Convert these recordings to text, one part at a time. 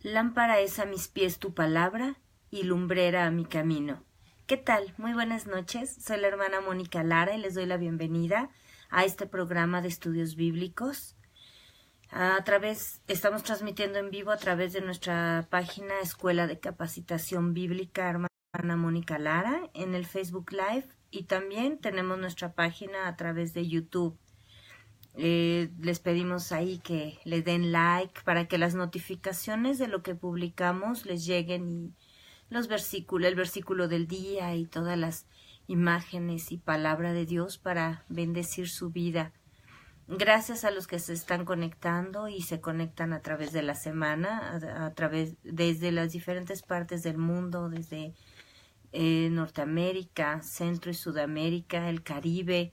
Lámpara es a mis pies tu palabra y lumbrera a mi camino. ¿Qué tal? Muy buenas noches. Soy la hermana Mónica Lara y les doy la bienvenida a este programa de estudios bíblicos. Estamos transmitiendo en vivo a través de nuestra página Escuela de Capacitación Bíblica Hermana Mónica Lara en el Facebook Live, y también tenemos nuestra página a través de YouTube. Les pedimos ahí que le den like para que las notificaciones de lo que publicamos les lleguen, y el versículo del día y todas las imágenes y palabra de Dios para bendecir su vida. Gracias a los que se están conectando y se conectan a través de la semana, desde las diferentes partes del mundo, desde Norteamérica, Centro y Sudamérica, el Caribe.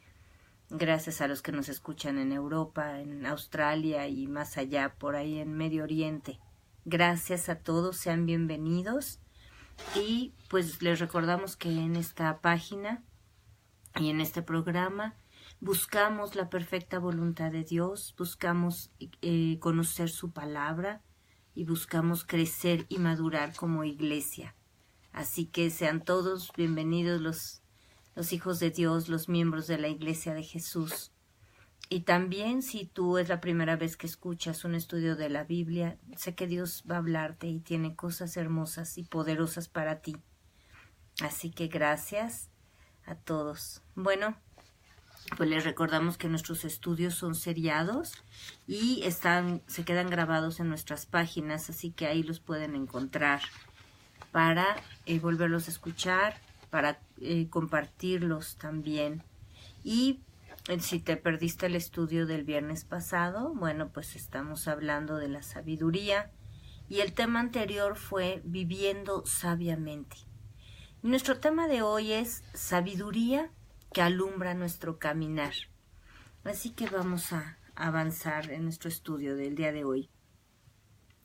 Gracias a los que nos escuchan en Europa, en Australia y más allá, por ahí en Medio Oriente. Gracias a todos, sean bienvenidos. Y pues les recordamos que en esta página y en este programa buscamos la perfecta voluntad de Dios, buscamos conocer su palabra y buscamos crecer y madurar como iglesia. Así que sean todos bienvenidos los hijos de Dios, los miembros de la Iglesia de Jesús. Y también, si tú es la primera vez que escuchas un estudio de la Biblia, sé que Dios va a hablarte y tiene cosas hermosas y poderosas para ti. Así que gracias a todos. Bueno, pues les recordamos que nuestros estudios son seriados y se quedan grabados en nuestras páginas, así que ahí los pueden encontrar para volverlos a escuchar, para compartirlos también. Y si te perdiste el estudio del viernes pasado, bueno, pues estamos hablando de la sabiduría y el tema anterior fue viviendo sabiamente. Y nuestro tema de hoy es sabiduría que alumbra nuestro caminar. Así que vamos a avanzar en nuestro estudio del día de hoy.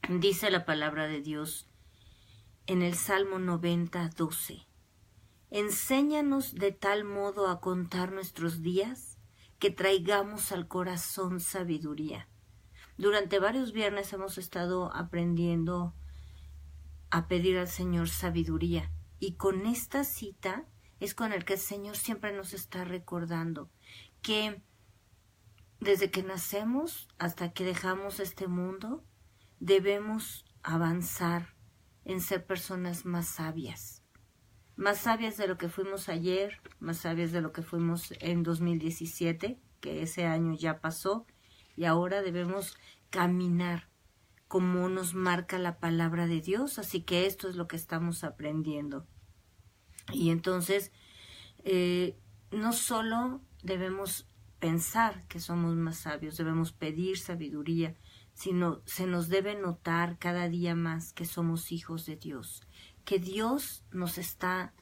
Dice la palabra de Dios en el Salmo 90:12. Enséñanos de tal modo a contar nuestros días que traigamos al corazón sabiduría. Durante varios viernes hemos estado aprendiendo a pedir al Señor sabiduría, y con esta cita es con el que el Señor siempre nos está recordando que desde que nacemos hasta que dejamos este mundo debemos avanzar en ser personas más sabias de lo que fuimos ayer, más sabias de lo que fuimos en 2017, que ese año ya pasó, y ahora debemos caminar como nos marca la palabra de Dios. Así que esto es lo que estamos aprendiendo. Y entonces, no solo debemos pensar que somos más sabios, debemos pedir sabiduría, sino se nos debe notar cada día más que somos hijos de Dios, que Dios nos está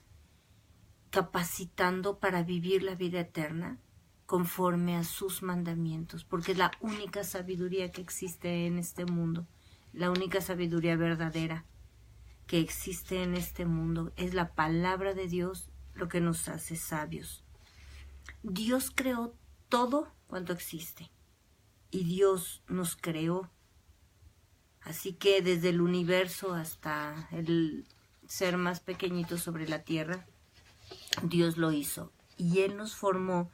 capacitando para vivir la vida eterna conforme a sus mandamientos, porque es la única sabiduría que existe en este mundo, la única sabiduría verdadera que existe en este mundo. Es la palabra de Dios lo que nos hace sabios. Dios creó todo cuanto existe y Dios nos creó. Así que desde el universo hasta el ser más pequeñito sobre la tierra, Dios lo hizo y Él nos formó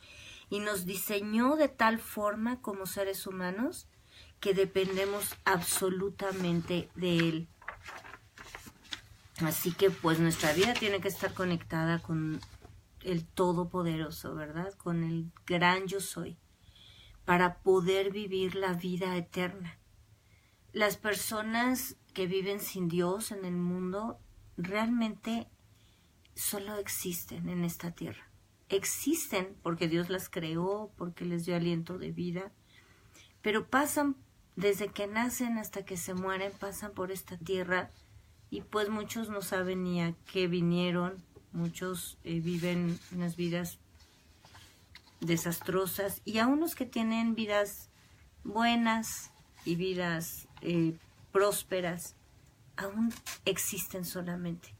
y nos diseñó de tal forma como seres humanos que dependemos absolutamente de Él. Así que pues nuestra vida tiene que estar conectada con el Todopoderoso, ¿verdad? Con el gran Yo Soy, para poder vivir la vida eterna. Las personas que viven sin Dios en el mundo realmente solo existen en esta tierra. Existen porque Dios las creó, porque les dio aliento de vida, pero pasan desde que nacen hasta que se mueren, pasan por esta tierra y pues muchos no saben ni a qué vinieron, muchos viven unas vidas desastrosas, y a unos que tienen vidas buenas y vidas prósperas aún existen solamente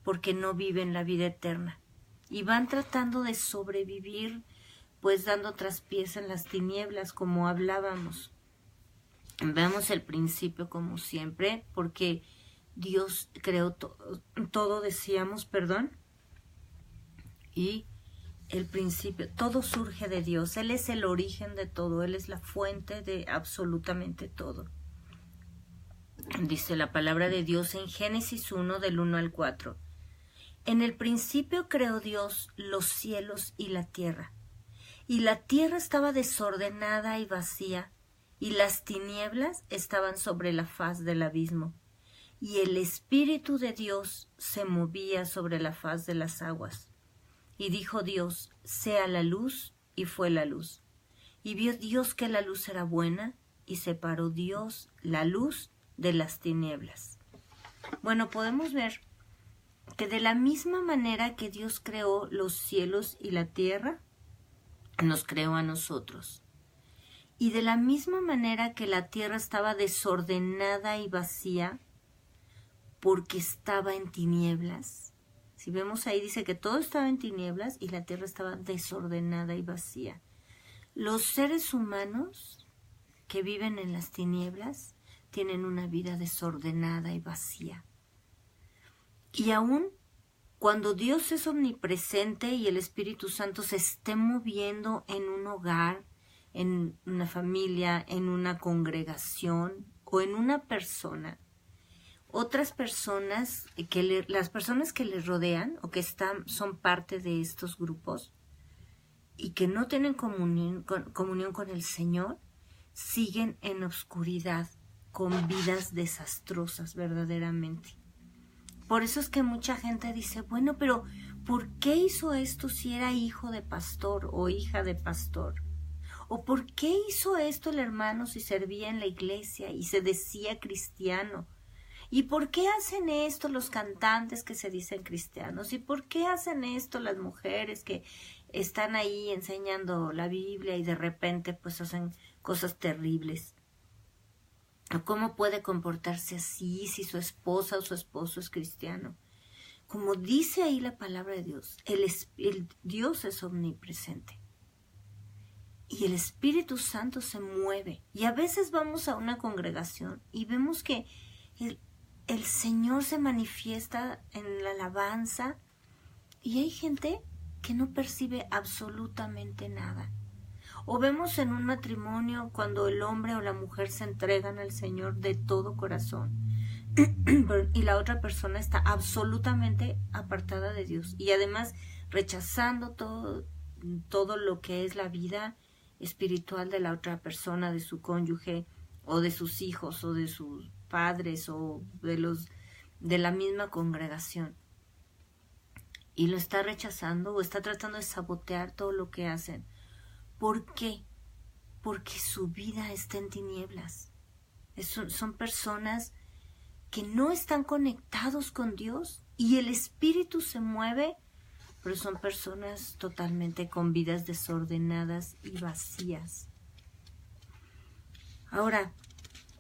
porque no viven la vida eterna y van tratando de sobrevivir, pues dando traspiés en las tinieblas, como hablábamos. Veamos el principio como siempre, porque Dios creó todo, decíamos, perdón, y el principio, todo surge de Dios. Él es el origen de todo, Él es la fuente de absolutamente todo. Dice la palabra de Dios en Génesis 1, del 1 al 4. En el principio creó Dios los cielos y la tierra estaba desordenada y vacía, y las tinieblas estaban sobre la faz del abismo, y el Espíritu de Dios se movía sobre la faz de las aguas. Y dijo Dios, sea la luz, y fue la luz. Y vio Dios que la luz era buena, y separó Dios la luz de las tinieblas. Bueno, podemos ver que de la misma manera que Dios creó los cielos y la tierra, nos creó a nosotros. Y de la misma manera que la tierra estaba desordenada y vacía, porque estaba en tinieblas. Si vemos ahí, dice que todo estaba en tinieblas y la tierra estaba desordenada y vacía. Los seres humanos que viven en las tinieblas tienen una vida desordenada y vacía. Y aún cuando Dios es omnipresente y el Espíritu Santo se esté moviendo en un hogar, en una familia, en una congregación o en una persona, otras personas, las personas que le rodean o que son parte de estos grupos y que no tienen comunión con el Señor, siguen en obscuridad, con vidas desastrosas verdaderamente. Por eso es que mucha gente dice, bueno, pero ¿por qué hizo esto si era hijo de pastor o hija de pastor? ¿O por qué hizo esto el hermano si servía en la iglesia y se decía cristiano? ¿Y por qué hacen esto los cantantes que se dicen cristianos? ¿Y por qué hacen esto las mujeres que están ahí enseñando la Biblia y de repente pues hacen cosas terribles? ¿Cómo puede comportarse así si su esposa o su esposo es cristiano? Como dice ahí la palabra de Dios, el Dios es omnipresente. Y el Espíritu Santo se mueve. Y a veces vamos a una congregación y vemos que el Señor se manifiesta en la alabanza y hay gente que no percibe absolutamente nada. O vemos en un matrimonio cuando el hombre o la mujer se entregan al Señor de todo corazón y la otra persona está absolutamente apartada de Dios y además rechazando todo lo que es la vida espiritual de la otra persona, de su cónyuge o de sus hijos o de sus padres o de la misma congregación. Y lo está rechazando o está tratando de sabotear todo lo que hacen. ¿Por qué? Porque su vida está en tinieblas. Son personas que no están conectados con Dios y el Espíritu se mueve, pero son personas totalmente con vidas desordenadas y vacías. Ahora,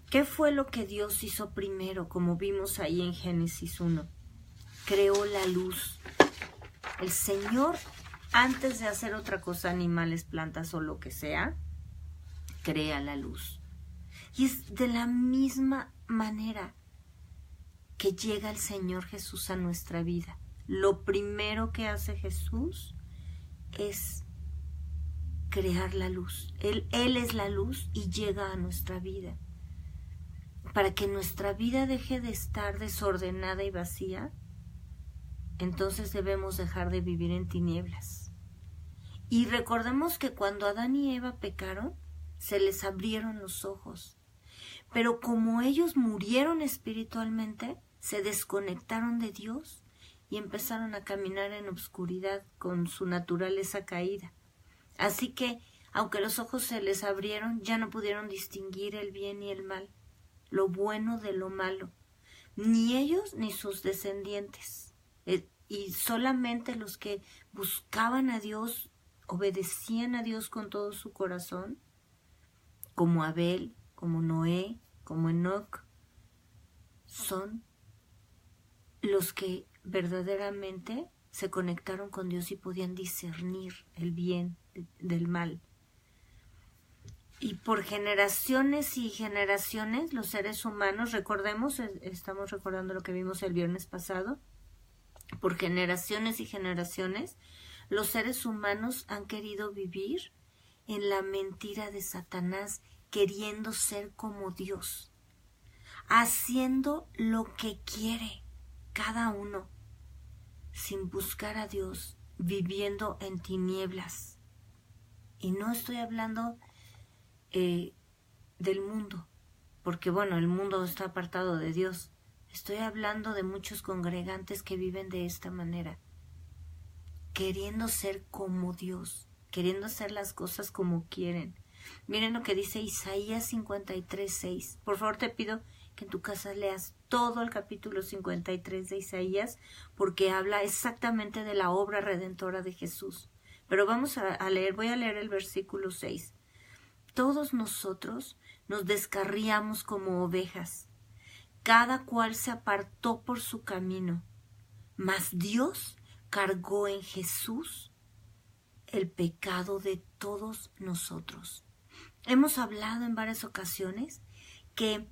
¿qué fue lo que Dios hizo primero? Como vimos ahí en Génesis 1. Creó la luz. El Señor, antes de hacer otra cosa, animales, plantas o lo que sea, crea la luz. Y es de la misma manera que llega el Señor Jesús a nuestra vida. Lo primero que hace Jesús es crear la luz. Él es la luz y llega a nuestra vida. Para que nuestra vida deje de estar desordenada y vacía, entonces debemos dejar de vivir en tinieblas. Y recordemos que cuando Adán y Eva pecaron, se les abrieron los ojos. Pero como ellos murieron espiritualmente, se desconectaron de Dios y empezaron a caminar en obscuridad con su naturaleza caída. Así que, aunque los ojos se les abrieron, ya no pudieron distinguir el bien y el mal, lo bueno de lo malo, ni ellos ni sus descendientes. Y solamente los que buscaban a Dios, obedecían a Dios con todo su corazón, como Abel, como Noé, como Enoc, son los que verdaderamente se conectaron con Dios y podían discernir el bien del mal. Y por generaciones y generaciones, los seres humanos, recordemos, estamos recordando lo que vimos el viernes pasado, por generaciones y generaciones, los seres humanos han querido vivir en la mentira de Satanás, queriendo ser como Dios, haciendo lo que quiere cada uno, sin buscar a Dios, viviendo en tinieblas. Y no estoy hablando del mundo, porque bueno, el mundo está apartado de Dios. Estoy hablando de muchos congregantes que viven de esta manera, queriendo ser como Dios, queriendo hacer las cosas como quieren. Miren lo que dice Isaías 53:6. Por favor, te pido que en tu casa leas todo el capítulo 53 de Isaías, porque habla exactamente de la obra redentora de Jesús. Pero vamos a leer, voy a leer el versículo 6. Todos nosotros nos descarriamos como ovejas, cada cual se apartó por su camino, mas Dios cargó en Jesús el pecado de todos nosotros. Hemos hablado en varias ocasiones que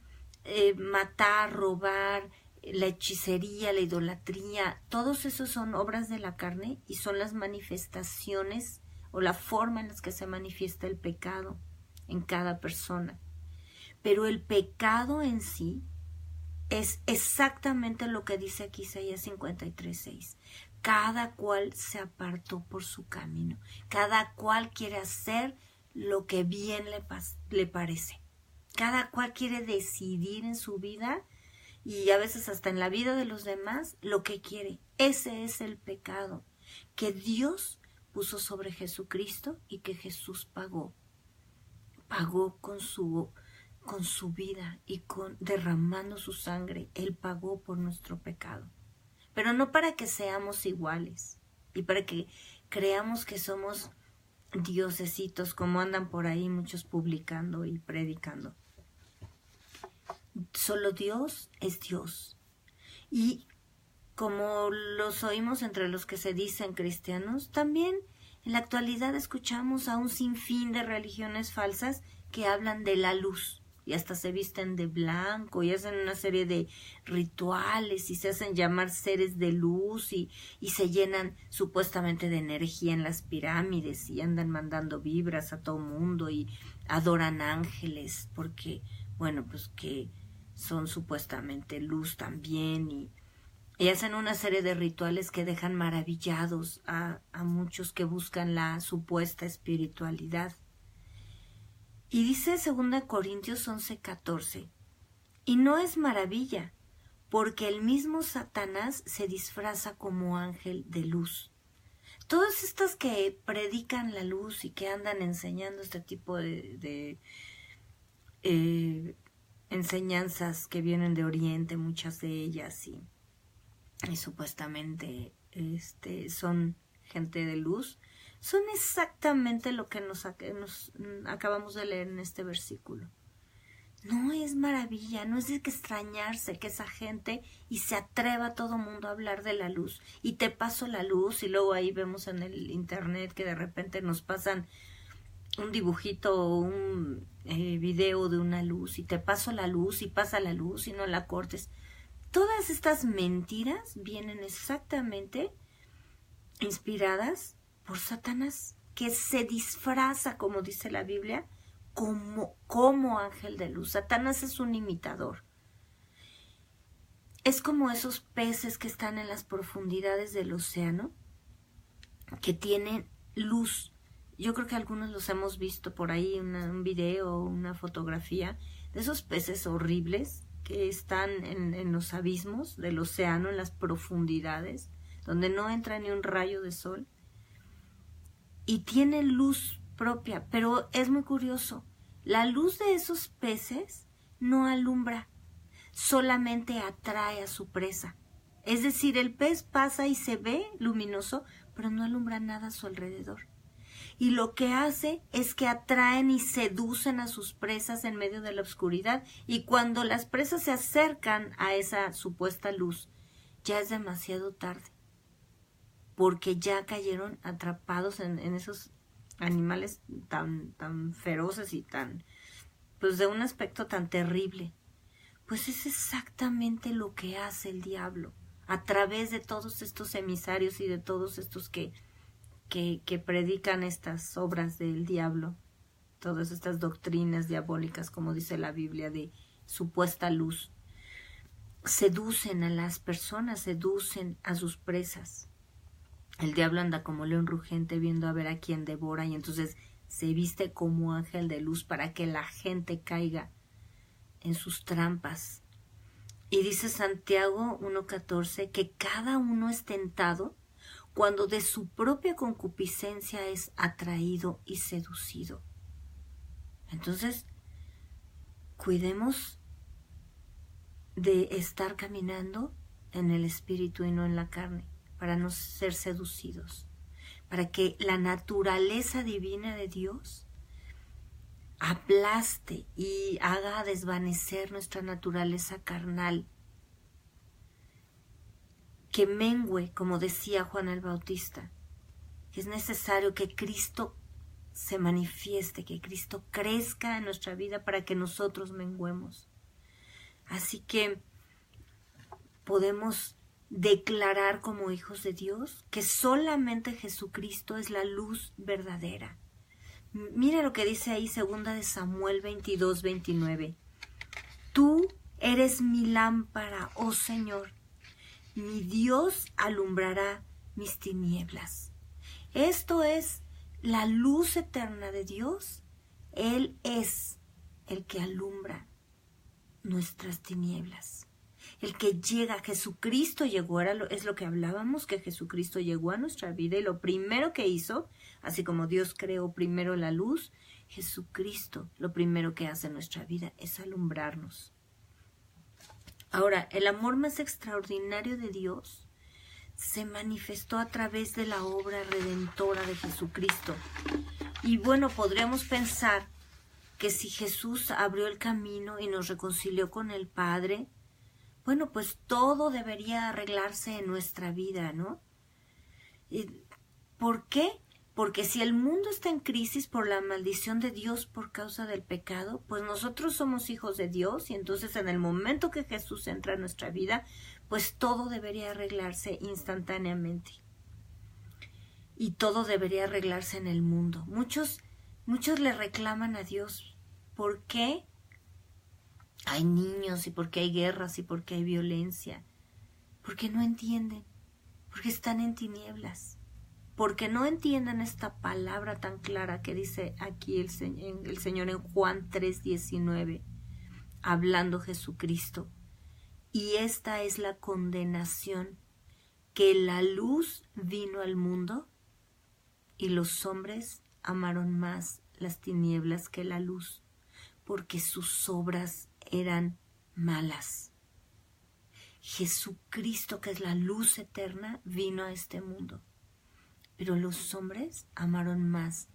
matar, robar, la hechicería, la idolatría, todos esos son obras de la carne y son las manifestaciones o la forma en la que se manifiesta el pecado en cada persona. Pero el pecado en sí es exactamente lo que dice aquí Isaías 53:6. Cada cual se apartó por su camino. Cada cual quiere hacer lo que bien le parece. Cada cual quiere decidir en su vida y a veces hasta en la vida de los demás lo que quiere. Ese es el pecado que Dios puso sobre Jesucristo y que Jesús pagó. Pagó con su vida y derramando su sangre. Él pagó por nuestro pecado. Pero no para que seamos iguales y para que creamos que somos diosesitos como andan por ahí muchos publicando y predicando. Solo Dios es Dios. Y como los oímos entre los que se dicen cristianos, también en la actualidad escuchamos a un sinfín de religiones falsas que hablan de la luz y hasta se visten de blanco y hacen una serie de rituales y se hacen llamar seres de luz y se llenan supuestamente de energía en las pirámides y andan mandando vibras a todo mundo y adoran ángeles porque, bueno, pues que son supuestamente luz también y hacen una serie de rituales que dejan maravillados a muchos que buscan la supuesta espiritualidad. Y dice 2 Corintios 11:14, y no es maravilla, porque el mismo Satanás se disfraza como ángel de luz. Todas estas que predican la luz y que andan enseñando este tipo de enseñanzas que vienen de Oriente, muchas de ellas, y supuestamente son gente de luz, son exactamente lo que nos acabamos de leer en este versículo. No es maravilla, no es de que extrañarse que esa gente y se atreva todo mundo a hablar de la luz y te paso la luz y luego ahí vemos en el internet que de repente nos pasan un dibujito o un video de una luz y te paso la luz y pasa la luz y no la cortes. Todas estas mentiras vienen exactamente inspiradas por Satanás, que se disfraza, como dice la Biblia, como ángel de luz. Satanás es un imitador. Es como esos peces que están en las profundidades del océano, que tienen luz. Yo creo que algunos los hemos visto por ahí, un video, una fotografía, de esos peces horribles que están en los abismos del océano, en las profundidades, donde no entra ni un rayo de sol, y tienen luz propia, pero es muy curioso, la luz de esos peces no alumbra, solamente atrae a su presa. Es decir, el pez pasa y se ve luminoso, pero no alumbra nada a su alrededor. Y lo que hace es que atraen y seducen a sus presas en medio de la oscuridad. Y cuando las presas se acercan a esa supuesta luz, ya es demasiado tarde, porque ya cayeron atrapados en esos animales tan feroces y tan, pues de un aspecto tan terrible. Pues es exactamente lo que hace el diablo a través de todos estos emisarios y de todos estos que predican estas obras del diablo, todas estas doctrinas diabólicas, como dice la Biblia, de supuesta luz. Seducen a las personas, seducen a sus presas. El diablo anda como león rugente viendo a ver a quién devora, y entonces se viste como ángel de luz para que la gente caiga en sus trampas. Y dice Santiago 1:14 que cada uno es tentado cuando de su propia concupiscencia es atraído y seducido. Entonces, cuidemos de estar caminando en el espíritu y no en la carne, para no ser seducidos, para que la naturaleza divina de Dios aplaste y haga desvanecer nuestra naturaleza carnal, que mengüe, como decía Juan el Bautista. Es necesario que Cristo se manifieste, que Cristo crezca en nuestra vida para que nosotros menguemos. Así que podemos declarar como hijos de Dios que solamente Jesucristo es la luz verdadera. Mira lo que dice ahí 2 de Samuel 22:29. Tú eres mi lámpara, oh Señor. Mi Dios alumbrará mis tinieblas. Esto es la luz eterna de Dios. Él es el que alumbra nuestras tinieblas. El que llega, Jesucristo llegó, es lo que hablábamos, que Jesucristo llegó a nuestra vida y lo primero que hizo, así como Dios creó primero la luz, Jesucristo lo primero que hace en nuestra vida es alumbrarnos. Ahora, el amor más extraordinario de Dios se manifestó a través de la obra redentora de Jesucristo. Y bueno, podríamos pensar que si Jesús abrió el camino y nos reconcilió con el Padre, bueno, pues todo debería arreglarse en nuestra vida, ¿no? ¿Por qué? Porque si el mundo está en crisis por la maldición de Dios por causa del pecado, pues nosotros somos hijos de Dios y entonces en el momento que Jesús entra en nuestra vida, pues todo debería arreglarse instantáneamente. Y todo debería arreglarse en el mundo. Muchos le reclaman a Dios. ¿Por qué hay niños y por qué hay guerras y por qué hay violencia? Porque no entienden, porque están en tinieblas. Porque no entienden esta palabra tan clara que dice aquí el Señor en Juan 3:19, hablando Jesucristo. Y esta es la condenación, que la luz vino al mundo y los hombres amaron más las tinieblas que la luz, porque sus obras eran malas. Jesucristo, que es la luz eterna, vino a este mundo. Pero los hombres amaron más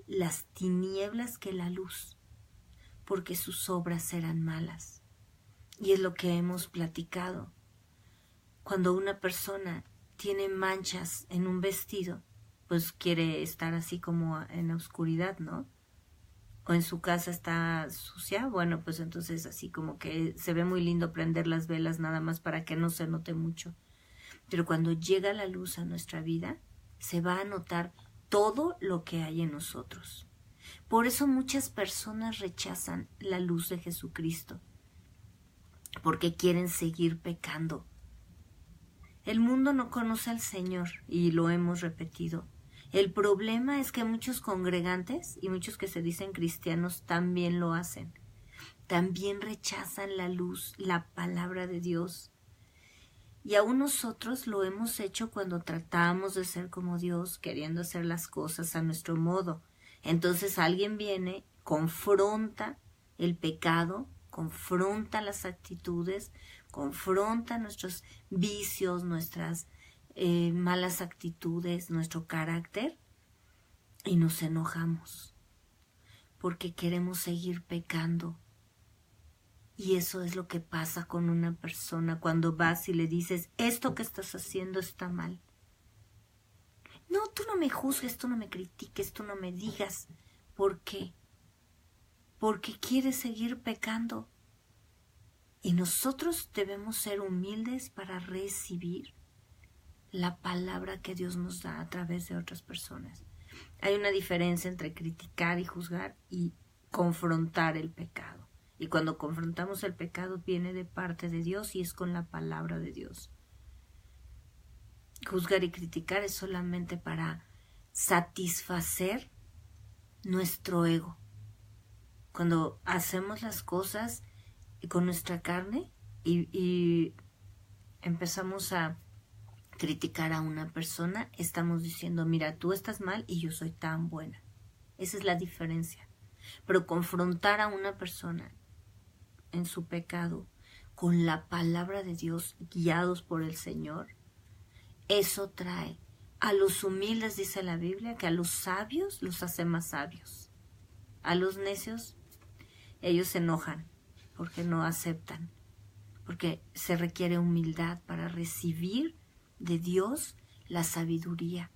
las tinieblas que la luz, porque sus obras eran malas. Y es lo que hemos platicado. Cuando una persona tiene manchas en un vestido, pues quiere estar así como en la oscuridad, ¿no? O en su casa está sucia, bueno, pues entonces así como que se ve muy lindo prender las velas nada más para que no se note mucho. Pero cuando llega la luz a nuestra vida, se va a notar todo lo que hay en nosotros. Por eso muchas personas rechazan la luz de Jesucristo, porque quieren seguir pecando. El mundo no conoce al Señor y lo hemos repetido. El problema es que muchos congregantes y muchos que se dicen cristianos también lo hacen. También rechazan la luz, la palabra de Dios. Y aún nosotros lo hemos hecho cuando tratamos de ser como Dios, queriendo hacer las cosas a nuestro modo. Entonces alguien viene, confronta el pecado, confronta las actitudes, confronta nuestros vicios, nuestras malas actitudes, nuestro carácter, y nos enojamos porque queremos seguir pecando. Y eso es lo que pasa con una persona cuando vas y le dices, esto que estás haciendo está mal. No, tú no no me juzgues, tú no me critiques, tú no me digas. ¿Por qué? Porque quieres seguir pecando. Y nosotros debemos ser humildes para recibir la palabra que Dios nos da a través de otras personas. Hay una diferencia entre criticar y juzgar y confrontar el pecado. Y cuando confrontamos el pecado viene de parte de Dios y es con la palabra de Dios. Juzgar y criticar es solamente para satisfacer nuestro ego. Cuando hacemos las cosas con nuestra carne y empezamos a criticar a una persona, estamos diciendo, mira, tú estás mal y yo soy tan buena. Esa es la diferencia. Pero confrontar a una persona en su pecado con la palabra de Dios, guiados por el Señor, eso trae a los humildes, dice la Biblia, que a los sabios los hace más sabios. A los necios, ellos se enojan porque no aceptan, porque se requiere humildad para recibir de Dios la sabiduría.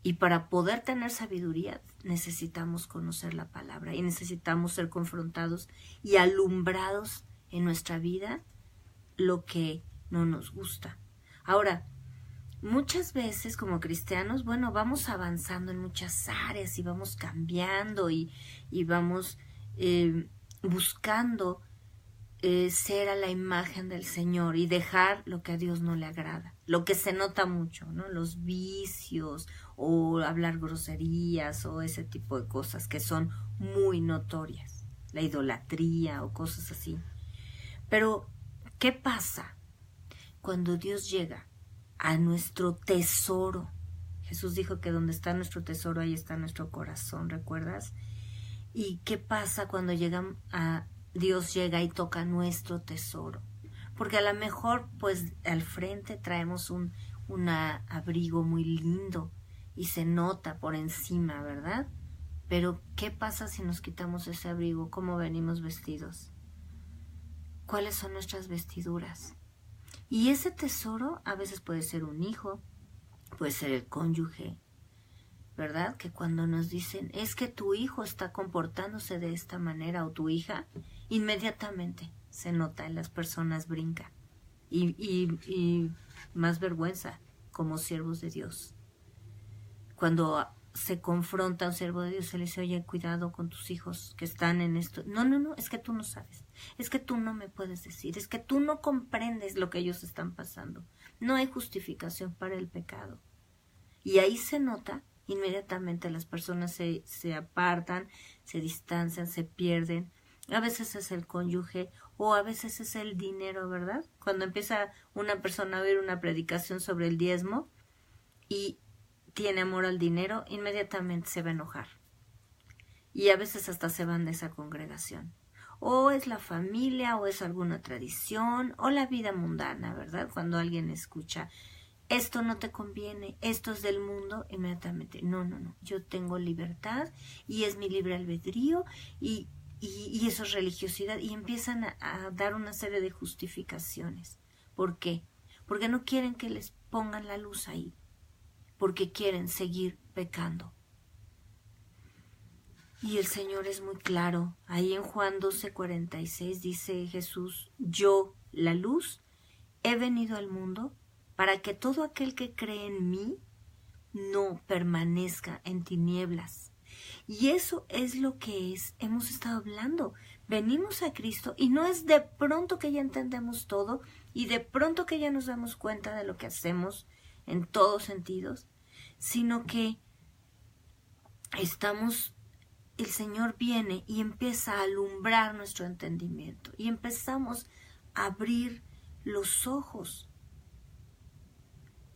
Y para poder tener sabiduría necesitamos conocer la palabra y necesitamos ser confrontados y alumbrados en nuestra vida lo que no nos gusta. Ahora, muchas veces como cristianos, bueno, vamos avanzando en muchas áreas y vamos cambiando y vamos buscando ser a la imagen del Señor y dejar lo que a Dios no le agrada, lo que se nota mucho, ¿no? Los vicios o hablar groserías o ese tipo de cosas que son muy notorias, la idolatría o cosas así. Pero, ¿qué pasa cuando Dios llega a nuestro tesoro? Jesús dijo que donde está nuestro tesoro, ahí está nuestro corazón, ¿recuerdas? ¿Y qué pasa cuando Dios llega y toca nuestro tesoro? Porque a lo mejor, pues, al frente traemos un abrigo muy lindo y se nota por encima, ¿verdad? Pero, ¿qué pasa si nos quitamos ese abrigo? ¿Cómo venimos vestidos? ¿Cuáles son nuestras vestiduras? Y ese tesoro a veces puede ser un hijo, puede ser el cónyuge, ¿verdad? Que cuando nos dicen, es que tu hijo está comportándose de esta manera o tu hija, inmediatamente se nota en las personas brinca y más vergüenza como siervos de Dios. Cuando se confronta a un siervo de Dios, se le dice, oye, cuidado con tus hijos que están en esto. No, es que tú no sabes, es que tú no me puedes decir, es que tú no comprendes lo que ellos están pasando. No hay justificación para el pecado. Y ahí se nota, inmediatamente las personas se apartan, se distancian, se pierden. A veces es el cónyuge o a veces es el dinero, ¿verdad? Cuando empieza una persona a oír una predicación sobre el diezmo y tiene amor al dinero, inmediatamente se va a enojar. Y a veces hasta se van de esa congregación. O es la familia, o es alguna tradición, o la vida mundana, ¿verdad? Cuando alguien escucha, esto no te conviene, esto es del mundo, inmediatamente, no, yo tengo libertad y es mi libre albedrío y eso es religiosidad. Y empiezan a dar una serie de justificaciones. ¿Por qué? Porque no quieren que les pongan la luz ahí. Porque quieren seguir pecando. Y el Señor es muy claro. Ahí en Juan 12:46 dice Jesús, yo, la luz, he venido al mundo para que todo aquel que cree en mí no permanezca en tinieblas. Y eso es lo que hemos estado hablando. Venimos a Cristo y no es de pronto que ya entendemos todo y de pronto que ya nos damos cuenta de lo que hacemos en todos sentidos, sino que el Señor viene y empieza a alumbrar nuestro entendimiento y empezamos a abrir los ojos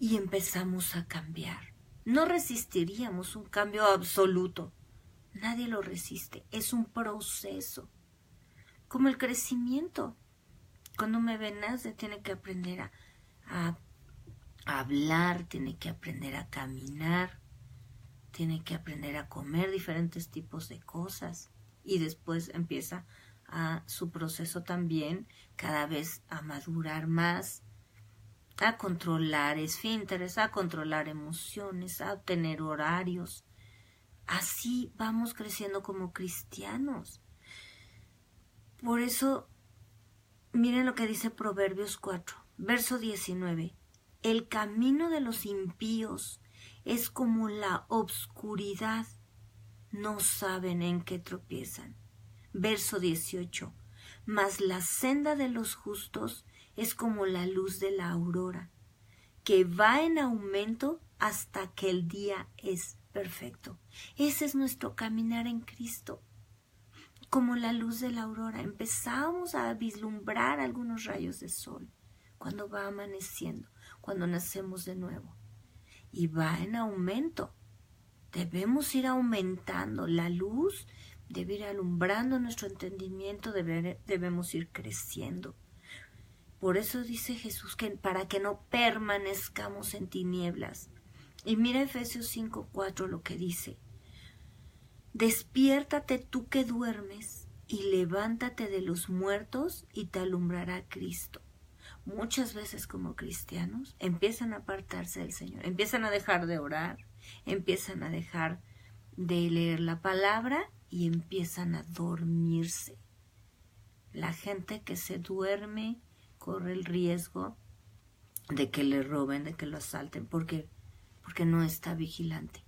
y empezamos a cambiar. No resistiríamos un cambio absoluto. Nadie lo resiste. Es un proceso. Como el crecimiento. Cuando un bebé nace, tiene que aprender a hablar, tiene que aprender a caminar, tiene que aprender a comer diferentes tipos de cosas. Y después empieza su proceso también cada vez a madurar más. a controlar esfínteres, a controlar emociones, a tener horarios. Así vamos creciendo como cristianos. Por eso, miren lo que dice Proverbios 4, verso 19. El camino de los impíos es como la obscuridad, no saben en qué tropiezan. Verso 18. Mas la senda de los justos es como la luz de la aurora, que va en aumento hasta que el día es perfecto. Ese es nuestro caminar en Cristo. Como la luz de la aurora, empezamos a vislumbrar algunos rayos de sol cuando va amaneciendo, cuando nacemos de nuevo. Y va en aumento. Debemos ir aumentando. La luz debe ir alumbrando nuestro entendimiento, debemos ir creciendo. Por eso dice Jesús que para que no permanezcamos en tinieblas. Y mira Efesios 5:4 lo que dice. Despiértate tú que duermes y levántate de los muertos y te alumbrará Cristo. Muchas veces como cristianos empiezan a apartarse del Señor, empiezan a dejar de orar, empiezan a dejar de leer la palabra y empiezan a dormirse. La gente que se duerme corre el riesgo de que le roben, de que lo asalten, porque no está vigilante.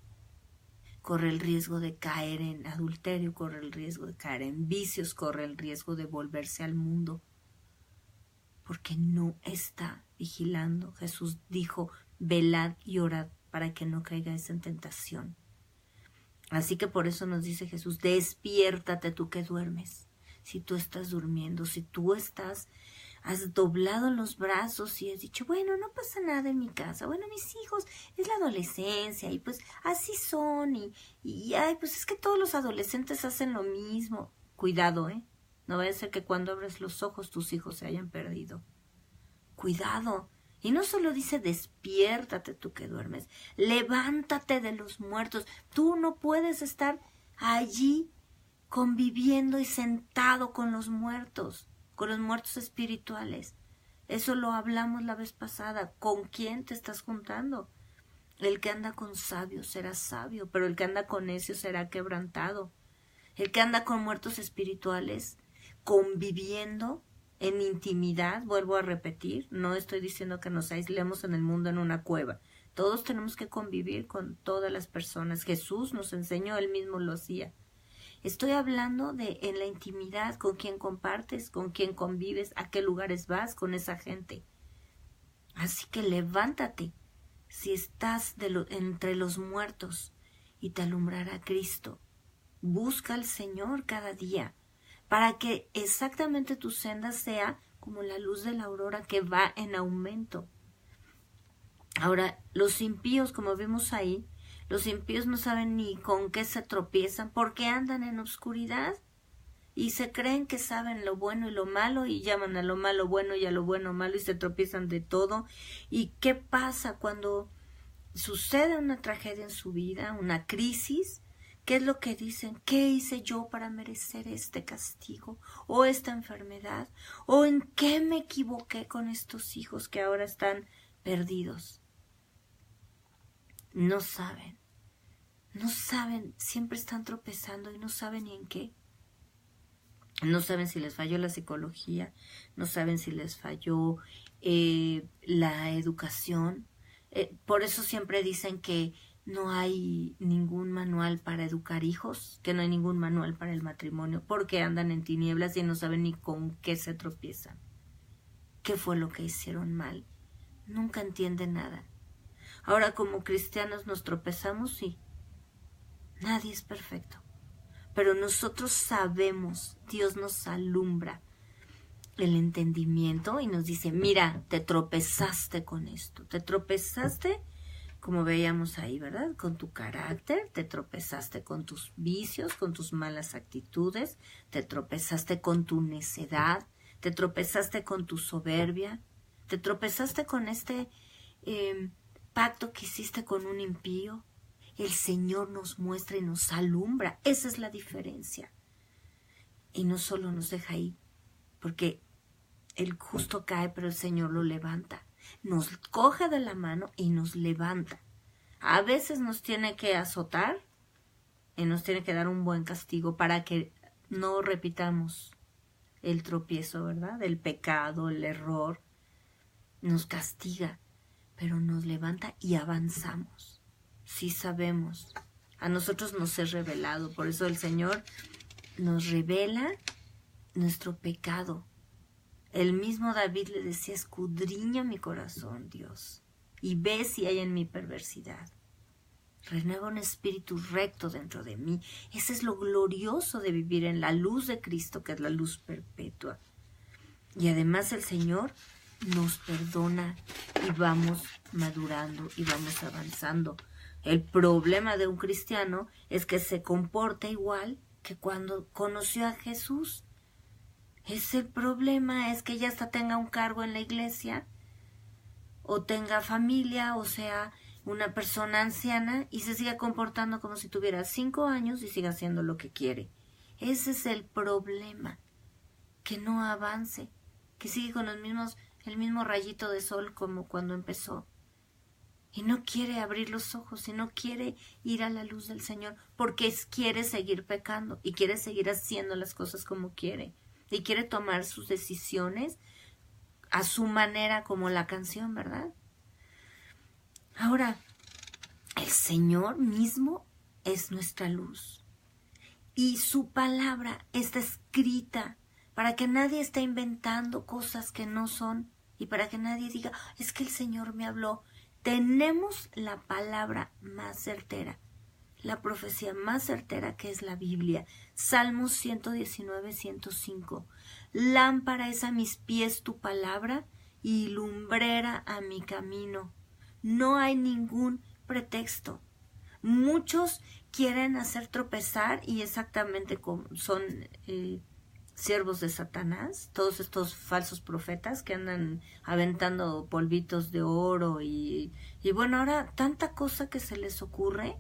Corre el riesgo de caer en adulterio, corre el riesgo de caer en vicios, corre el riesgo de volverse al mundo, porque no está vigilando. Jesús dijo, velad y orad para que no caigáis en tentación. Así que por eso nos dice Jesús, despiértate tú que duermes. Si tú estás durmiendo, si tú has doblado los brazos y has dicho, bueno, no pasa nada en mi casa, bueno, mis hijos, es la adolescencia y pues así son y ay, pues es que todos los adolescentes hacen lo mismo. Cuidado, no vaya a ser que cuando abres los ojos tus hijos se hayan perdido. Cuidado. Y no solo dice despiértate tú que duermes, levántate de los muertos. Tú no puedes estar allí conviviendo y sentado con los muertos espirituales. Eso lo hablamos la vez pasada. ¿Con quién te estás juntando? El que anda con sabios será sabio, pero el que anda con necios será quebrantado. El que anda con muertos espirituales, conviviendo en intimidad, vuelvo a repetir, no estoy diciendo que nos aislemos en el mundo en una cueva. Todos tenemos que convivir con todas las personas. Jesús nos enseñó, él mismo lo hacía. Estoy hablando de en la intimidad, con quién compartes, con quién convives, a qué lugares vas con esa gente. Así que levántate si estás entre los muertos y te alumbrará Cristo. Busca al Señor cada día para que exactamente tu senda sea como la luz de la aurora que va en aumento. Ahora, los impíos, como vimos ahí, los impíos no saben ni con qué se tropiezan porque andan en obscuridad y se creen que saben lo bueno y lo malo y llaman a lo malo bueno y a lo bueno malo y se tropiezan de todo. ¿Y qué pasa cuando sucede una tragedia en su vida, una crisis? ¿Qué es lo que dicen? ¿Qué hice yo para merecer este castigo o esta enfermedad? ¿O en qué me equivoqué con estos hijos que ahora están perdidos? No saben, siempre están tropezando y no saben ni en qué. No saben si les falló la psicología, no saben si les falló la educación. Por eso siempre dicen que no hay ningún manual para educar hijos, que no hay ningún manual para el matrimonio, porque andan en tinieblas y no saben ni con qué se tropiezan. ¿Qué fue lo que hicieron mal? Nunca entienden nada. Ahora, como cristianos nos tropezamos, sí. Nadie es perfecto. Pero nosotros sabemos, Dios nos alumbra el entendimiento y nos dice, mira, te tropezaste con esto, te tropezaste, como veíamos ahí, ¿verdad? Con tu carácter, te tropezaste con tus vicios, con tus malas actitudes, te tropezaste con tu necedad, te tropezaste con tu soberbia, te tropezaste con este pacto que hiciste con un impío. El Señor nos muestra y nos alumbra. Esa es la diferencia. Y no solo nos deja ahí, porque el justo cae, pero el Señor lo levanta. nos coge de la mano y nos levanta. A veces nos tiene que azotar y nos tiene que dar un buen castigo para que no repitamos el tropiezo, ¿verdad? El pecado, el error. Nos castiga, pero nos levanta y avanzamos. Sí sabemos. A nosotros nos es revelado. Por eso el Señor nos revela nuestro pecado. El mismo David le decía, escudriña mi corazón, Dios, y ve si hay en mí perversidad. Renueva un espíritu recto dentro de mí. Ese es lo glorioso de vivir en la luz de Cristo, que es la luz perpetua. Y además el Señor nos perdona y vamos madurando y vamos avanzando. El problema de un cristiano es que se comporta igual que cuando conoció a Jesús. Ese problema es que ya hasta tenga un cargo en la iglesia, o tenga familia, o sea, una persona anciana, y se siga comportando como si tuviera 5 años y siga haciendo lo que quiere. Ese es el problema, que no avance, que sigue con el mismo rayito de sol como cuando empezó. Y no quiere abrir los ojos, y no quiere ir a la luz del Señor, porque quiere seguir pecando, y quiere seguir haciendo las cosas como quiere, y quiere tomar sus decisiones a su manera, como la canción, ¿verdad? Ahora, el Señor mismo es nuestra luz, y su palabra está escrita para que nadie esté inventando cosas que no son, y para que nadie diga, es que el Señor me habló. Tenemos la palabra más certera, la profecía más certera, que es la Biblia. Salmos 119, 105. Lámpara es a mis pies tu palabra y lumbrera a mi camino. No hay ningún pretexto. Muchos quieren hacer tropezar, y exactamente como son siervos de Satanás, todos estos falsos profetas que andan aventando polvitos de oro y bueno, ahora tanta cosa que se les ocurre,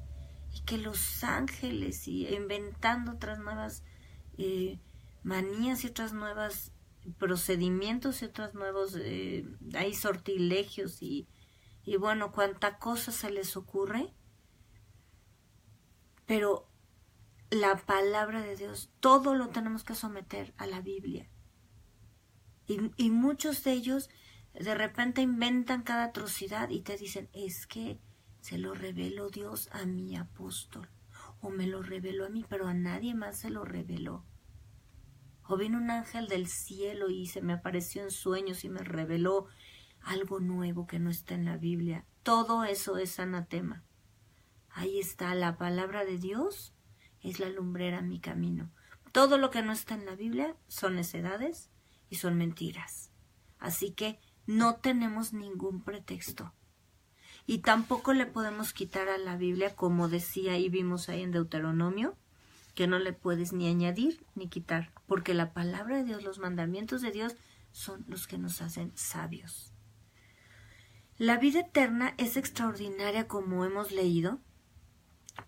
y que los ángeles, y inventando otras nuevas manías y otras nuevas procedimientos y otros nuevos hay sortilegios y bueno, cuánta cosa se les ocurre. Pero la palabra de Dios, todo lo tenemos que someter a la Biblia. Y muchos de ellos de repente inventan cada atrocidad y te dicen, es que se lo reveló Dios a mi apóstol, o me lo reveló a mí, pero a nadie más se lo reveló. O vino un ángel del cielo y se me apareció en sueños y me reveló algo nuevo que no está en la Biblia. Todo eso es anatema. Ahí está, la palabra de Dios es la lumbrera a mi camino. Todo lo que no está en la Biblia son necedades y son mentiras. Así que no tenemos ningún pretexto. Y tampoco le podemos quitar a la Biblia, como decía y vimos ahí en Deuteronomio, que no le puedes ni añadir ni quitar, porque la palabra de Dios, los mandamientos de Dios, son los que nos hacen sabios. La vida eterna es extraordinaria, como hemos leído,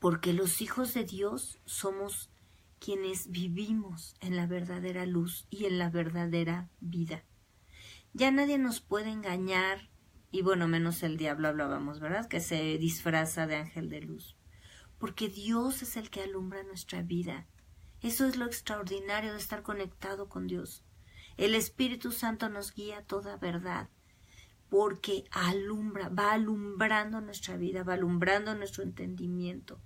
porque los hijos de Dios somos quienes vivimos en la verdadera luz y en la verdadera vida. Ya nadie nos puede engañar, y bueno, menos el diablo hablábamos, ¿verdad? Que se disfraza de ángel de luz. Porque Dios es el que alumbra nuestra vida. Eso es lo extraordinario de estar conectado con Dios. El Espíritu Santo nos guía a toda verdad, porque alumbra, va alumbrando nuestra vida, va alumbrando nuestro entendimiento.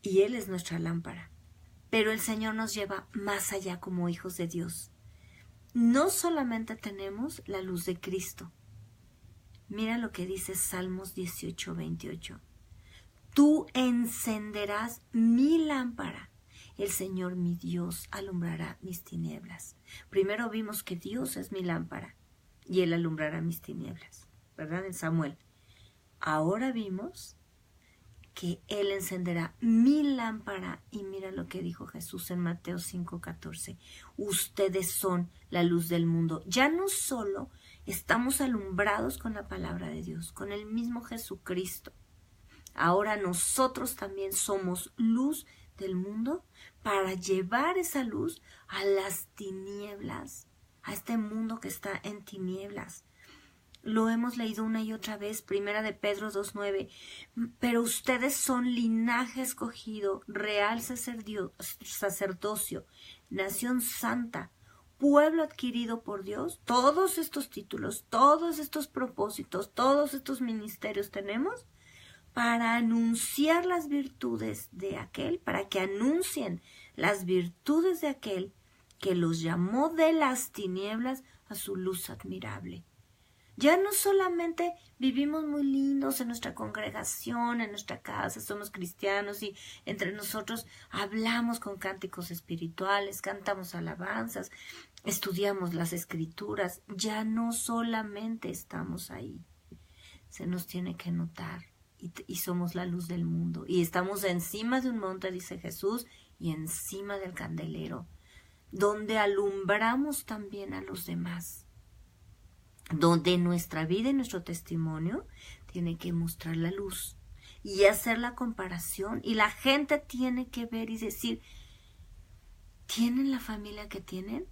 Y Él es nuestra lámpara. Pero el Señor nos lleva más allá como hijos de Dios. No solamente tenemos la luz de Cristo. Mira lo que dice Salmos 18, 28. Tú encenderás mi lámpara. El Señor mi Dios alumbrará mis tinieblas. Primero vimos que Dios es mi lámpara y Él alumbrará mis tinieblas, ¿verdad? En Samuel. Ahora vimos que Él encenderá mi lámpara, y mira lo que dijo Jesús en Mateo 5:14. Ustedes son la luz del mundo. Ya no solo estamos alumbrados con la palabra de Dios, con el mismo Jesucristo. Ahora nosotros también somos luz del mundo para llevar esa luz a las tinieblas, a este mundo que está en tinieblas. Lo hemos leído una y otra vez, Primera de Pedro 2:9. Pero ustedes son linaje escogido, real sacerdocio, nación santa, pueblo adquirido por Dios. Todos estos títulos, todos estos propósitos, todos estos ministerios tenemos para anunciar las virtudes de aquel, para que anuncien las virtudes de aquel que los llamó de las tinieblas a su luz admirable. Ya no solamente vivimos muy lindos en nuestra congregación, en nuestra casa, somos cristianos y entre nosotros hablamos con cánticos espirituales, cantamos alabanzas, estudiamos las escrituras. Ya no solamente estamos ahí, se nos tiene que notar y somos la luz del mundo. Y estamos encima de un monte, dice Jesús, y encima del candelero, donde alumbramos también a los demás. Donde nuestra vida y nuestro testimonio tiene que mostrar la luz y hacer la comparación, y la gente tiene que ver y decir, ¿tienen la familia que tienen?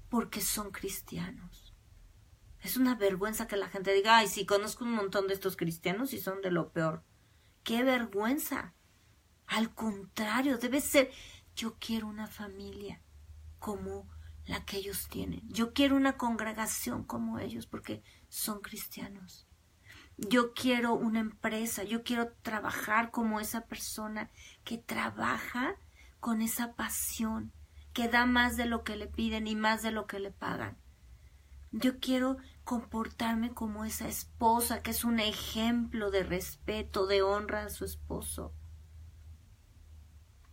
Porque son cristianos. Es una vergüenza que la gente diga, ay, sí, conozco un montón de estos cristianos y son de lo peor. ¡Qué vergüenza! Al contrario, debe ser, yo quiero una familia como la que ellos tienen. Yo quiero una congregación como ellos porque son cristianos. Yo quiero una empresa, yo quiero trabajar como esa persona que trabaja con esa pasión, que da más de lo que le piden y más de lo que le pagan. Yo quiero comportarme como esa esposa que es un ejemplo de respeto, de honra a su esposo.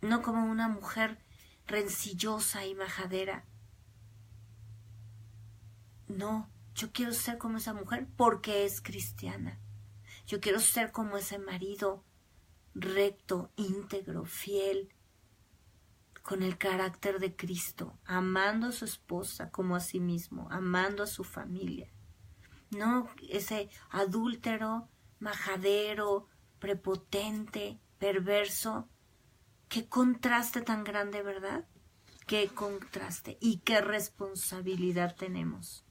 No como una mujer rencillosa y majadera. No, yo quiero ser como esa mujer porque es cristiana. Yo quiero ser como ese marido recto, íntegro, fiel, con el carácter de Cristo, amando a su esposa como a sí mismo, amando a su familia. No ese adúltero, majadero, prepotente, perverso. Qué contraste tan grande, ¿verdad? Qué contraste y qué responsabilidad tenemos.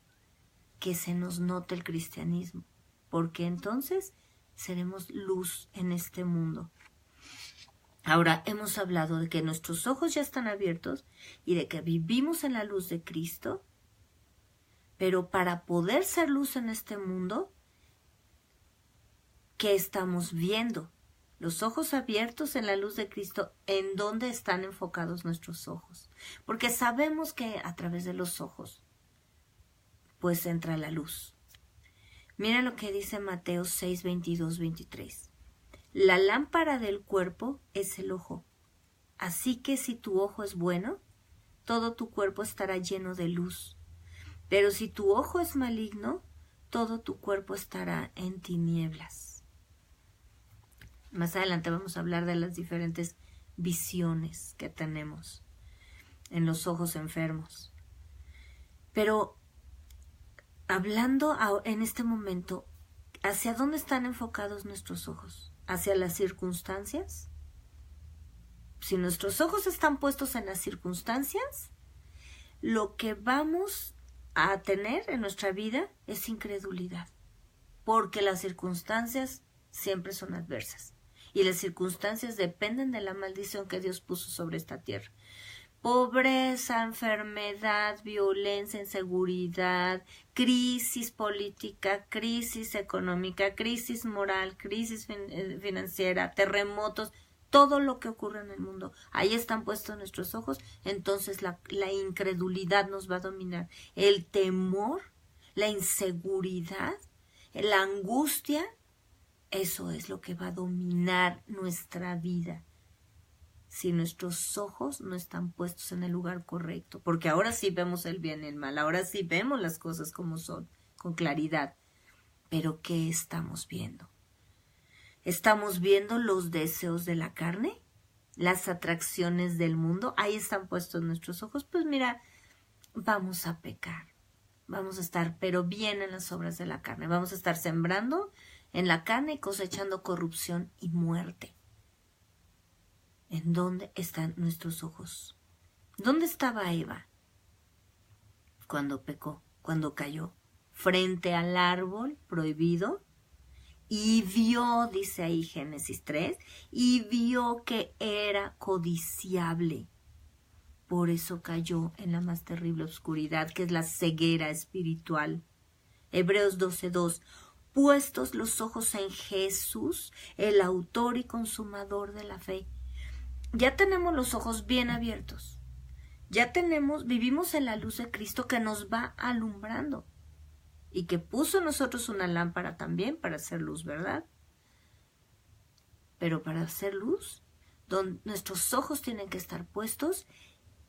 Que se nos note el cristianismo, porque entonces seremos luz en este mundo. Ahora hemos hablado de que nuestros ojos ya están abiertos y de que vivimos en la luz de Cristo, pero para poder ser luz en este mundo, ¿qué estamos viendo? Los ojos abiertos en la luz de Cristo, ¿en dónde están enfocados nuestros ojos? Porque sabemos que a través de los ojos pues entra la luz. Mira lo que dice Mateo 6, 22, 23. La lámpara del cuerpo es el ojo. Así que si tu ojo es bueno, todo tu cuerpo estará lleno de luz. Pero si tu ojo es maligno, todo tu cuerpo estará en tinieblas. Más adelante vamos a hablar de las diferentes visiones que tenemos en los ojos enfermos. Pero hablando en este momento, ¿hacia dónde están enfocados nuestros ojos? ¿Hacia las circunstancias? Si nuestros ojos están puestos en las circunstancias, lo que vamos a tener en nuestra vida es incredulidad, porque las circunstancias siempre son adversas y las circunstancias dependen de la maldición que Dios puso sobre esta tierra. Pobreza, enfermedad, violencia, inseguridad, crisis política, crisis económica, crisis moral, crisis financiera, terremotos, todo lo que ocurre en el mundo. Ahí están puestos nuestros ojos, entonces la incredulidad nos va a dominar. El temor, la inseguridad, la angustia, eso es lo que va a dominar nuestra vida. Si nuestros ojos no están puestos en el lugar correcto, porque ahora sí vemos el bien y el mal, ahora sí vemos las cosas como son, con claridad. Pero ¿qué estamos viendo? ¿Estamos viendo los deseos de la carne? ¿Las atracciones del mundo? Ahí están puestos nuestros ojos. Pues mira, vamos a pecar, vamos a estar pero bien en las obras de la carne, vamos a estar sembrando en la carne y cosechando corrupción y muerte. ¿En dónde están nuestros ojos? ¿Dónde estaba Eva cuando pecó, cuando cayó? frente al árbol prohibido y vio, dice ahí Génesis 3, y vio que era codiciable. Por eso cayó en la más terrible oscuridad, que es la ceguera espiritual. Hebreos 12:2. Puestos los ojos en Jesús, el autor y consumador de la fe. Ya tenemos los ojos bien abiertos. Vivimos en la luz de Cristo que nos va alumbrando y que puso en nosotros una lámpara también para hacer luz, ¿verdad? Pero para hacer luz, nuestros ojos tienen que estar puestos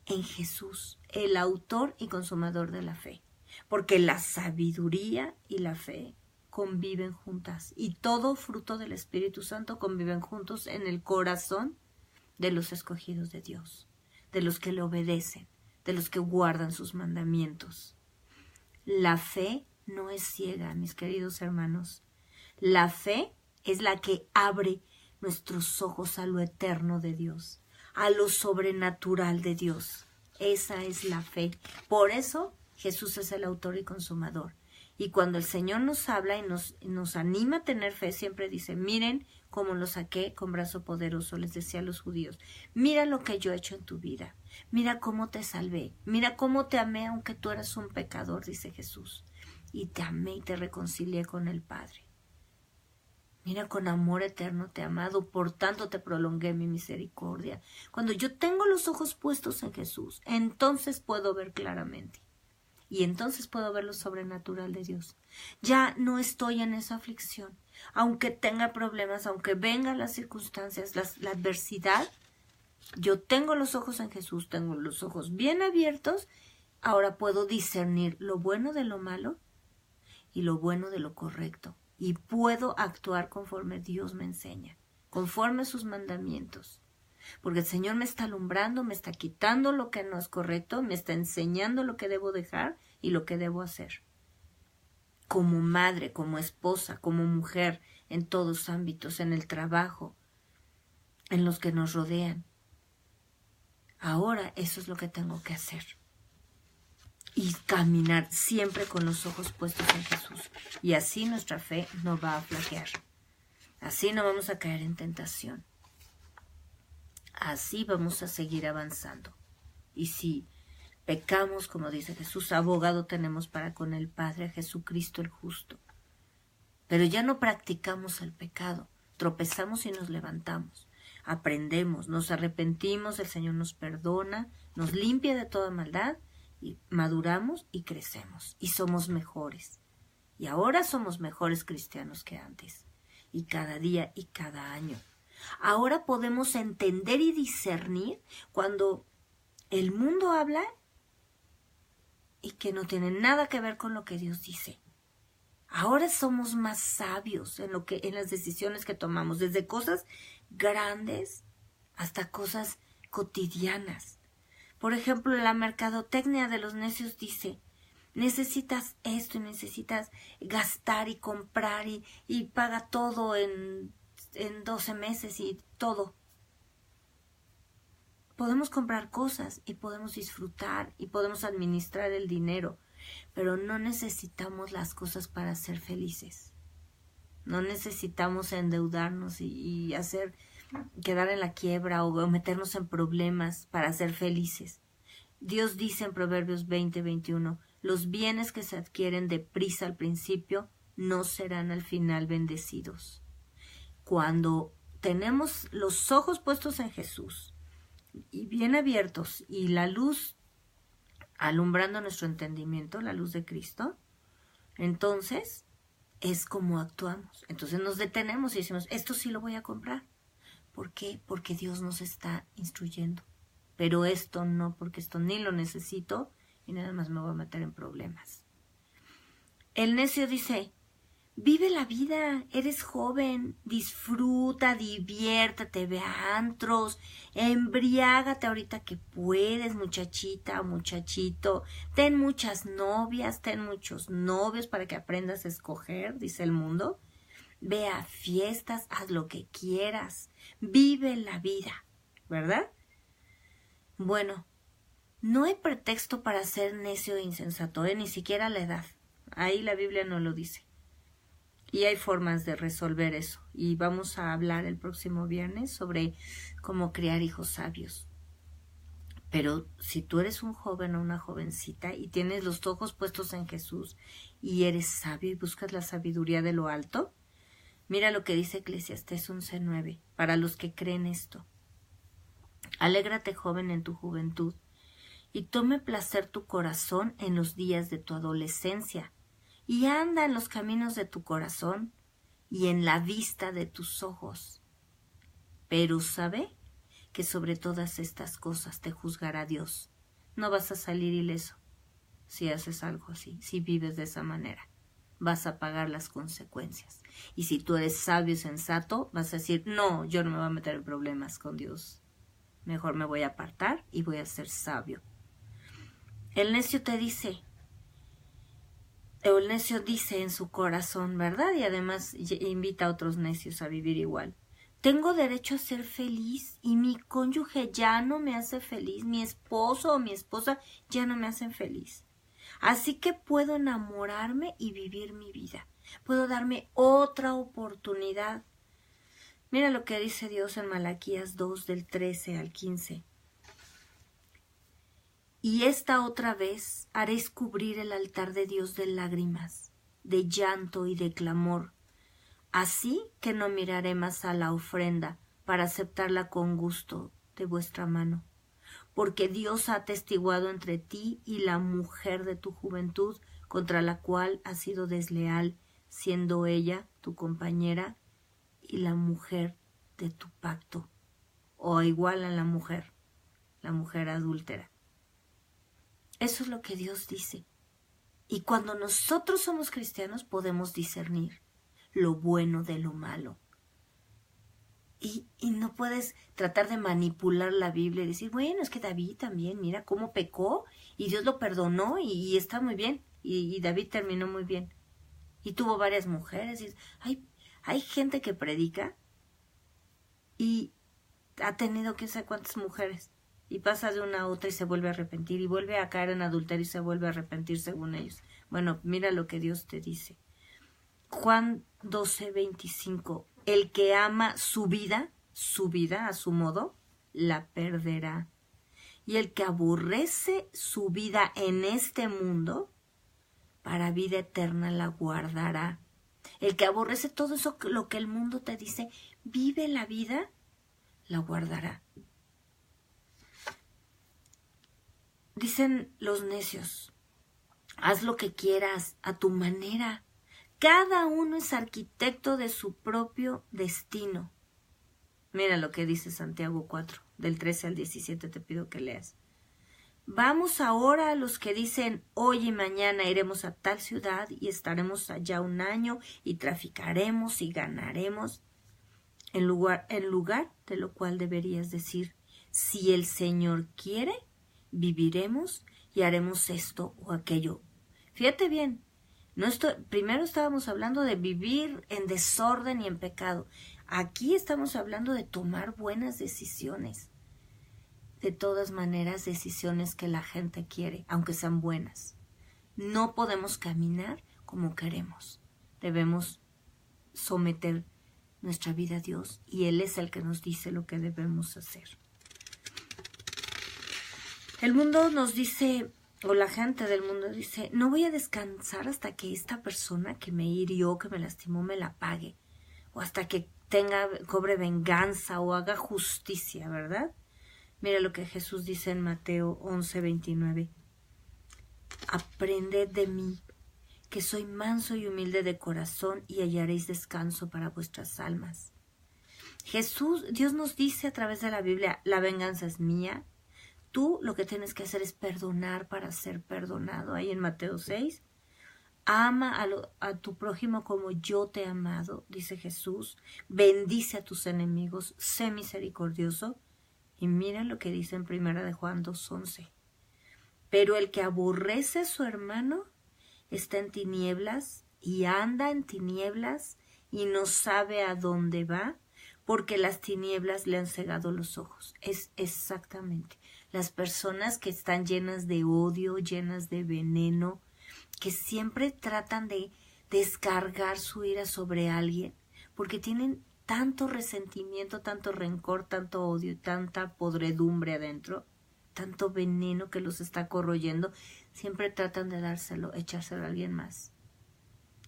en Jesús, el autor y consumador de la fe, porque la sabiduría y la fe conviven juntas y todo fruto del Espíritu Santo conviven juntos en el corazón de los escogidos de Dios, de los que le obedecen, de los que guardan sus mandamientos. La fe no es ciega, mis queridos hermanos. La fe es la que abre nuestros ojos a lo eterno de Dios, a lo sobrenatural de Dios. Esa es la fe. Por eso Jesús es el autor y consumador. Y cuando el Señor nos habla y nos anima a tener fe, siempre dice, miren cómo lo saqué con brazo poderoso, les decía a los judíos. Mira lo que yo he hecho en tu vida. Mira cómo te salvé. Mira cómo te amé aunque tú eras un pecador, dice Jesús. Y te amé y te reconcilié con el Padre. Mira, con amor eterno te he amado, por tanto te prolongué mi misericordia. Cuando yo tengo los ojos puestos en Jesús, entonces puedo ver claramente. Y entonces puedo ver lo sobrenatural de Dios. Ya no estoy en esa aflicción. Aunque tenga problemas, aunque vengan las circunstancias, la adversidad, yo tengo los ojos en Jesús, tengo los ojos bien abiertos. Ahora puedo discernir lo bueno de lo malo y lo bueno de lo correcto. Y puedo actuar conforme Dios me enseña, conforme sus mandamientos. Porque el Señor me está alumbrando, me está quitando lo que no es correcto, me está enseñando lo que debo dejar y lo que debo hacer. Como madre, como esposa, como mujer, en todos ámbitos, en el trabajo, en los que nos rodean. Ahora eso es lo que tengo que hacer. Y caminar siempre con los ojos puestos en Jesús. Y así nuestra fe no va a flaquear. Así no vamos a caer en tentación. Así vamos a seguir avanzando. Y si pecamos, como dice Jesús, abogado tenemos para con el Padre, a Jesucristo el justo. Pero ya no practicamos el pecado. Tropezamos y nos levantamos. Aprendemos, nos arrepentimos, el Señor nos perdona, nos limpia de toda maldad y maduramos y crecemos y somos mejores. Y ahora somos mejores cristianos que antes. Y cada día y cada año. Ahora podemos entender y discernir cuando el mundo habla y que no tiene nada que ver con lo que Dios dice. Ahora somos más sabios en las decisiones que tomamos, desde cosas grandes hasta cosas cotidianas. Por ejemplo, la mercadotecnia de los necios dice, necesitas esto y necesitas gastar y comprar y paga todo en 12 meses y todo. Podemos comprar cosas y podemos disfrutar y podemos administrar el dinero, pero no necesitamos las cosas para ser felices. No necesitamos endeudarnos y quedar en la quiebra o meternos en problemas para ser felices. Dios dice en Proverbios 20:21, los bienes que se adquieren deprisa al principio no serán al final bendecidos. Cuando tenemos los ojos puestos en Jesús y bien abiertos y la luz alumbrando nuestro entendimiento, la luz de Cristo, entonces es como actuamos. Entonces nos detenemos y decimos, esto sí lo voy a comprar. ¿Por qué? Porque Dios nos está instruyendo. Pero esto no, porque esto ni lo necesito y nada más me voy a meter en problemas. El necio dice, vive la vida, eres joven, disfruta, diviértete, ve a antros, embriágate ahorita que puedes, muchachita o muchachito, ten muchas novias, ten muchos novios para que aprendas a escoger, dice el mundo. Ve a fiestas, haz lo que quieras, vive la vida, ¿verdad? Bueno, no hay pretexto para ser necio e insensato, ni siquiera la edad. Ahí la Biblia no lo dice. Y hay formas de resolver eso. Y vamos a hablar el próximo viernes sobre cómo criar hijos sabios. Pero si tú eres un joven o una jovencita y tienes los ojos puestos en Jesús y eres sabio y buscas la sabiduría de lo alto, mira lo que dice Eclesiastés 11:9, para los que creen esto. Alégrate, joven, en tu juventud, y tome placer tu corazón en los días de tu adolescencia, y anda en los caminos de tu corazón y en la vista de tus ojos. Pero sabe que sobre todas estas cosas te juzgará Dios. No vas a salir ileso si haces algo así, si vives de esa manera. Vas a pagar las consecuencias. Y si tú eres sabio y sensato, vas a decir, no, yo no me voy a meter en problemas con Dios. Mejor me voy a apartar y voy a ser sabio. El necio te dice, o el necio dice en su corazón, ¿verdad? Y además invita a otros necios a vivir igual. Tengo derecho a ser feliz y mi cónyuge ya no me hace feliz, mi esposo o mi esposa ya no me hacen feliz. Así que puedo enamorarme y vivir mi vida. Puedo darme otra oportunidad. Mira lo que dice Dios en Malaquías 2 del 13 al 15. Y esta otra vez haréis cubrir el altar de Dios de lágrimas, de llanto y de clamor. Así que no miraré más a la ofrenda para aceptarla con gusto de vuestra mano, porque Dios ha atestiguado entre ti y la mujer de tu juventud, contra la cual has sido desleal, siendo ella tu compañera y la mujer de tu pacto, o igual a la mujer adúltera. Eso es lo que Dios dice. Y cuando nosotros somos cristianos podemos discernir lo bueno de lo malo. Y no puedes tratar de manipular la Biblia y decir, bueno, es que David también, mira cómo pecó y Dios lo perdonó y está muy bien. Y David terminó muy bien. Y tuvo varias mujeres. Y hay gente que predica y ha tenido quién sabe cuántas mujeres. Y pasa de una a otra y se vuelve a arrepentir. Y vuelve a caer en adulterio y se vuelve a arrepentir según ellos. Bueno, mira lo que Dios te dice. Juan 12:25. El que ama su vida a su modo, la perderá. Y el que aborrece su vida en este mundo, para vida eterna la guardará. El que aborrece todo eso, lo que el mundo te dice, vive la vida, la guardará. Dicen los necios, haz lo que quieras a tu manera. Cada uno es arquitecto de su propio destino. Mira lo que dice Santiago 4, del 13 al 17 te pido que leas. Vamos ahora a los que dicen, hoy y mañana iremos a tal ciudad y estaremos allá un año y traficaremos y ganaremos. En lugar de lo cual deberías decir, si el Señor quiere, viviremos y haremos esto o aquello. Fíjate bien. Primero estábamos hablando de vivir en desorden y en pecado. Aquí estamos hablando de tomar buenas decisiones. De todas maneras, decisiones que la gente quiere, aunque sean buenas. No podemos caminar como queremos. Debemos someter nuestra vida a Dios y Él es el que nos dice lo que debemos hacer. El mundo nos dice, o la gente del mundo dice, no voy a descansar hasta que esta persona que me hirió, que me lastimó, me la pague. O hasta que cobre venganza o haga justicia, ¿verdad? Mira lo que Jesús dice en Mateo 11:29. Aprended de mí, que soy manso y humilde de corazón, y hallaréis descanso para vuestras almas. Dios nos dice a través de la Biblia, la venganza es mía. Tú lo que tienes que hacer es perdonar para ser perdonado. Ahí en Mateo 6. Ama a tu prójimo como yo te he amado, dice Jesús. Bendice a tus enemigos, sé misericordioso. Y mira lo que dice en 1 de Juan 2:11. Pero el que aborrece a su hermano está en tinieblas y anda en tinieblas y no sabe a dónde va, porque las tinieblas le han cegado los ojos. Es exactamente las personas que están llenas de odio, llenas de veneno, que siempre tratan de descargar su ira sobre alguien, porque tienen tanto resentimiento, tanto rencor, tanto odio y tanta podredumbre adentro, tanto veneno que los está corroyendo, siempre tratan de dárselo, echárselo a alguien más.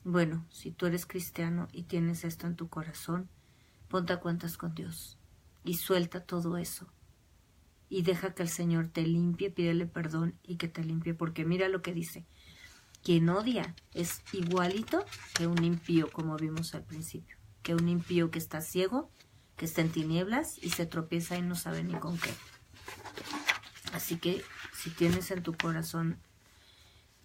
Bueno, si tú eres cristiano y tienes esto en tu corazón, ponte a cuentas con Dios y suelta todo eso. Y deja que el Señor te limpie, pídele perdón y que te limpie, porque mira lo que dice. Quien odia es igualito que un impío, como vimos al principio. Que un impío que está ciego, que está en tinieblas y se tropieza y no sabe ni con qué. Así que si tienes en tu corazón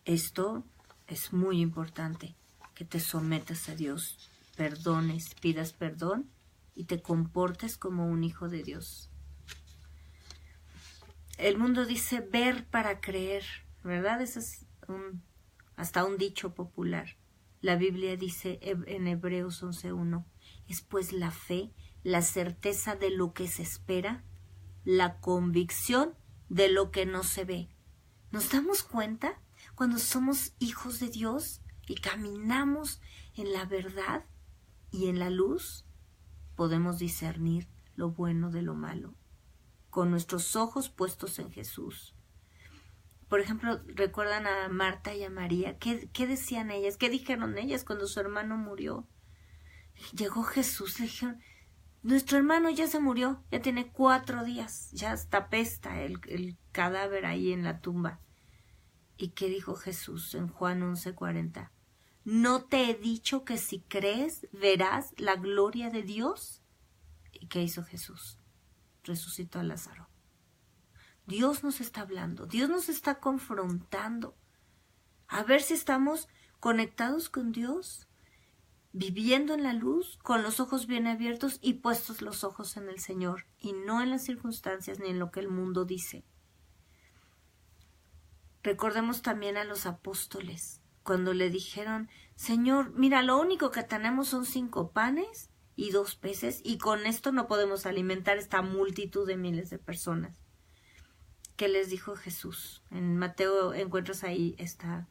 esto, es muy importante que te sometas a Dios, perdones, pidas perdón y te comportes como un hijo de Dios. El mundo dice ver para creer, ¿verdad? Ese es hasta un dicho popular. La Biblia dice en Hebreos 11:1, es pues la fe, la certeza de lo que se espera, la convicción de lo que no se ve. ¿Nos damos cuenta cuando somos hijos de Dios y caminamos en la verdad y en la luz? Podemos discernir lo bueno de lo malo, con nuestros ojos puestos en Jesús. Por ejemplo, ¿recuerdan a Marta y a María? ¿Qué decían ellas? ¿Qué dijeron ellas cuando su hermano murió? Llegó Jesús, le dijeron, nuestro hermano ya se murió, ya tiene 4 días, ya está apesta el cadáver ahí en la tumba. ¿Y qué dijo Jesús en Juan 11:40? ¿No te he dicho que si crees verás la gloria de Dios? ¿Y qué hizo Jesús? Resucitó a Lázaro. Dios nos está hablando, Dios nos está confrontando. A ver si estamos conectados con Dios, viviendo en la luz, con los ojos bien abiertos y puestos los ojos en el Señor, y no en las circunstancias ni en lo que el mundo dice. Recordemos también a los apóstoles, cuando le dijeron, Señor, mira, lo único que tenemos son 5 panes y 2 peces, y con esto no podemos alimentar esta multitud de miles de personas. ¿Qué les dijo Jesús? En Mateo encuentras ahí esta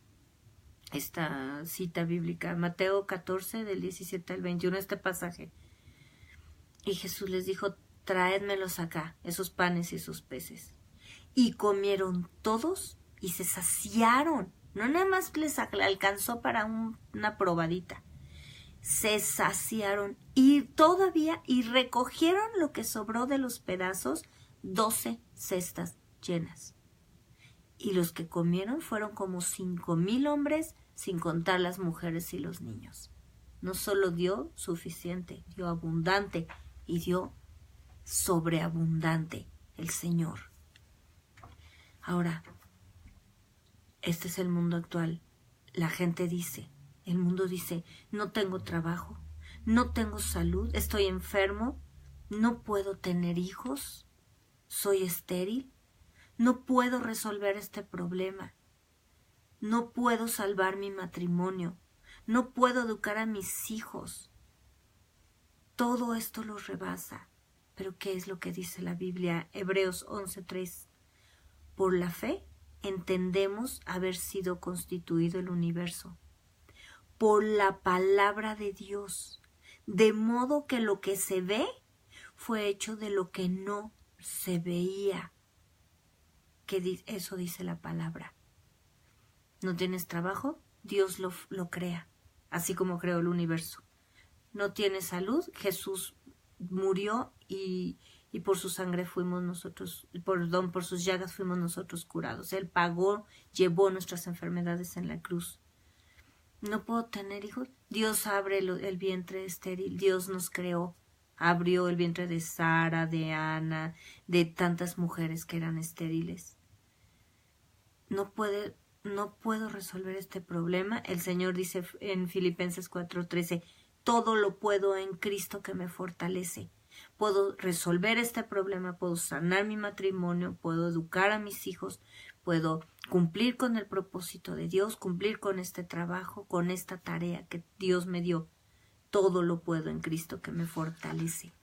cita bíblica, Mateo 14, del 17 al 21, este pasaje. Y Jesús les dijo, traédmelos acá, esos panes y esos peces. Y comieron todos y se saciaron. No nada más les alcanzó para una probadita. Se saciaron y recogieron lo que sobró de los pedazos, 12 cestas llenas. Y los que comieron fueron como 5,000 hombres, sin contar las mujeres y los niños. No solo dio suficiente, dio abundante y dio sobreabundante el Señor. Ahora, este es el mundo actual. El mundo dice, no tengo trabajo, no tengo salud, estoy enfermo, no puedo tener hijos, soy estéril, no puedo resolver este problema, no puedo salvar mi matrimonio, no puedo educar a mis hijos. Todo esto los rebasa. Pero ¿qué es lo que dice la Biblia? Hebreos 11:3. Por la fe entendemos haber sido constituido el universo por la palabra de Dios, de modo que lo que se ve fue hecho de lo que no se veía. Eso dice la palabra. ¿No tienes trabajo? Dios lo crea, así como creó el universo. ¿No tienes salud? Jesús murió y por su sangre fuimos nosotros, por sus llagas fuimos nosotros curados. Él pagó, llevó nuestras enfermedades en la cruz. ¿No puedo tener hijos? Dios abre el vientre estéril. Dios nos creó. Abrió el vientre de Sara, de Ana, de tantas mujeres que eran estériles. No puedo resolver este problema. El Señor dice en Filipenses 4:13, todo lo puedo en Cristo que me fortalece. Puedo resolver este problema, puedo sanar mi matrimonio, puedo educar a mis hijos, puedo cumplir con el propósito de Dios, cumplir con este trabajo, con esta tarea que Dios me dio. Todo lo puedo en Cristo que me fortalece.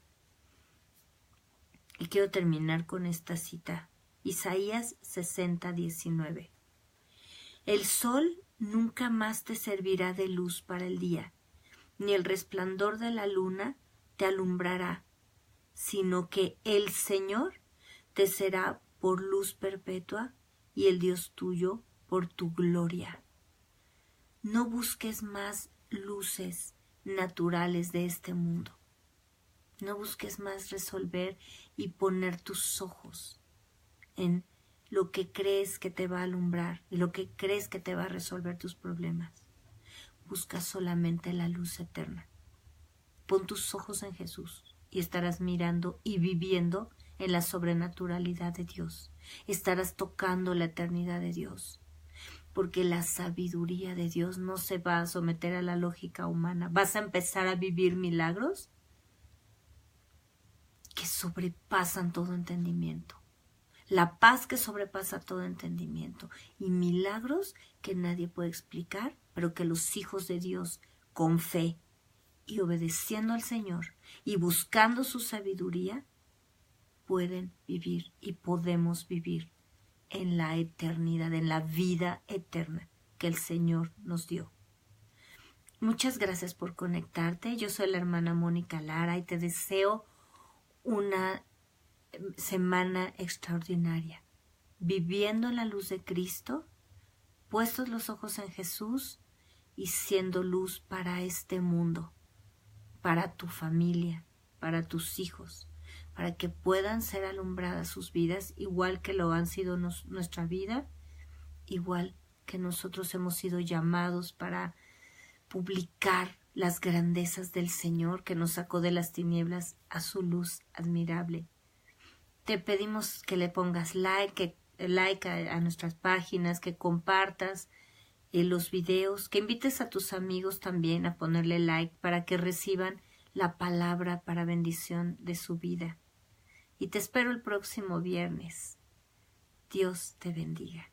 Y quiero terminar con esta cita. Isaías 60:19. El sol nunca más te servirá de luz para el día, ni el resplandor de la luna te alumbrará, sino que el Señor te será por luz perpetua y el Dios tuyo por tu gloria. No busques más luces naturales de este mundo. No busques más resolver y poner tus ojos en lo que crees que te va a alumbrar y lo que crees que te va a resolver tus problemas. Busca solamente la luz eterna. Pon tus ojos en Jesús y estarás mirando y viviendo en la sobrenaturalidad de Dios. Estarás tocando la eternidad de Dios. Porque la sabiduría de Dios no se va a someter a la lógica humana. Vas a empezar a vivir milagros que sobrepasan todo entendimiento. La paz que sobrepasa todo entendimiento. Y milagros que nadie puede explicar, pero que los hijos de Dios, con fe y obedeciendo al Señor y buscando su sabiduría, pueden vivir y podemos vivir en la eternidad, en la vida eterna que el Señor nos dio. Muchas gracias por conectarte. Yo soy la hermana Mónica Lara y te deseo una semana extraordinaria, viviendo en la luz de Cristo, puestos los ojos en Jesús y siendo luz para este mundo, para tu familia, para tus hijos, para que puedan ser alumbradas sus vidas igual que lo han sido nuestra vida, igual que nosotros hemos sido llamados para publicar las grandezas del Señor que nos sacó de las tinieblas a su luz admirable. Te pedimos que le pongas like a nuestras páginas, que compartas los videos, que invites a tus amigos también a ponerle like para que reciban la palabra para bendición de su vida. Y te espero el próximo viernes. Dios te bendiga.